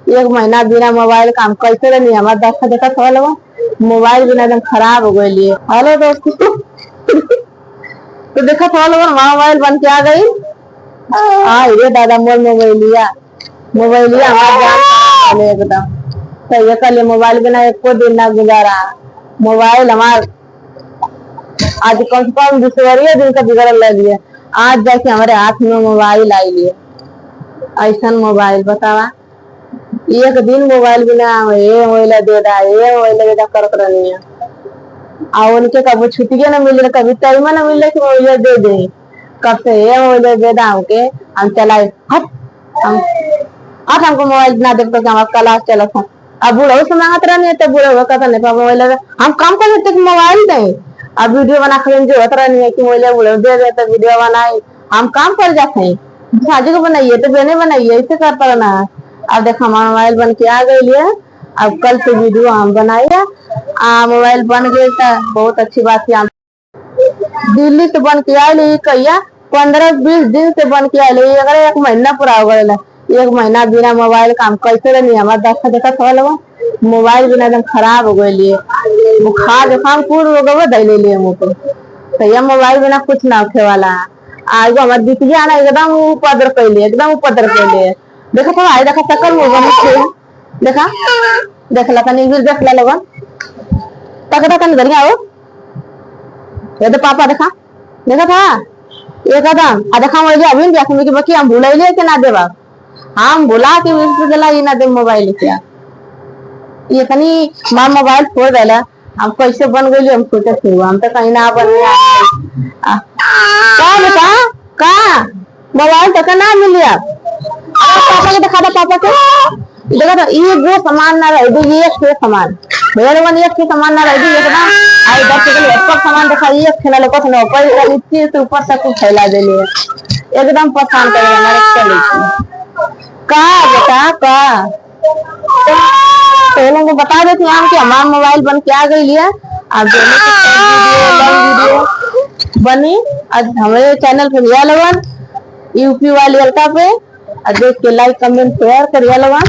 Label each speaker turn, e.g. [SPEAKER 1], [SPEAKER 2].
[SPEAKER 1] एक महीना बिना मोबाइल काम कैसे रही हमारे देखा देखा थोड़ा लगा मोबाइल बिना एकदम खराब हो गई। हेलो दोस्त तो देखा थोड़ा लगा मोबाइल बन के आ गई। हाँ ये दादा मोर मोबाइलिया हमारे जान खराब है एकदम। तो ये कल मोबाइल बिना एक को दिन ना गुजारा। मोबाइल हमार आज कम से कम दूसरे दिन का बिगड़ लगी है। आज जाके हमारे हाथ में मोबाइल आई लिए ऐसा मोबाइल बतावा। एक दिन मोबाइल बिना ये मोबाइल दे दा ये मोबाइल दे दा करत रहनी है। और उनके कभी छुट्टियां ना मिल रही कभी टाइम ना मिल रही कि मोबाइल दे दे। कब से ये मोबाइल दे दा हमके हम चलाए हट हम आज हमको मोबाइल ना देखते कि हमारा क्लास चला था। अब बूढ़ा से मांगत रहनी है तो बूढ़ा हुआ कहता नहीं मोबाइल हम काम कर सकते मोबाइल दें। अब वीडियो बना कर जो होता रहनी है कि मोबाइल बूढ़ा दे दे तो वीडियो बनाए हम काम कर जाते हैं। शादी को बनाइए तो बहने बनाइए ऐसे करता रहना है। अब देखो हमारा मोबाइल बन के आ गई है। अब कल से वीडियो हम बनाइए मोबाइल बन गए तो बहुत अच्छी बात है। दिल्ली से बन के आई कहिया 15-20 दिन से बन के आई अगर एक महीना पूरा हो गया। एक महीना बिना मोबाइल काम कैसे रही हमारे देखा देखा थोड़ा लगा मोबाइल बिना एकदम खराब हो गई। बुखार जुकाम पूर्ण हो गए दे लिए मुँह को तो यह मोबाइल बिना कुछ ना होखे वाला है। आज हमारे दीपिया ना एकदम उपद्र कैले एकदम उपद्र कैले देखा था आई देखा चक्कर में देखा देखला तनी देखला लगन तकड़ा तनी धरिया हो ये तो पापा देखा देखा था ये कदम आ देखा मुझे अभी देखने की बाकी हम भूलैले के ना देवा हम भुला के गला ये ना दे मोबाइल क्या ये तनी मां मोबाइल छोड़ देला हम कैसे बन गई हम सोचे थे हम तो कहीं ना बन का बेटा का मोबाइल तक ना मिल गया पापा के दिखा दो पापा को देखा तो ये वो सामान ना रह ये एक से सामान मेरे मन एक से सामान ना रह एकदम आई 10 के लिए ऊपर सामान दिखा ये खेला लेको तो ऊपर नीचे से ऊपर तक फैला दे ले एकदम परेशान कर हमारे चले का बेटा का तो लोगों को बता देते हैं कि हमारा मोबाइल बन के आ गई है। आप दोनों की वीडियो बनी आज हमारे चैनल पे दिया लगन यूपी वाली अलका पे देख के लाइक कमेंट शेयर करिए लगन।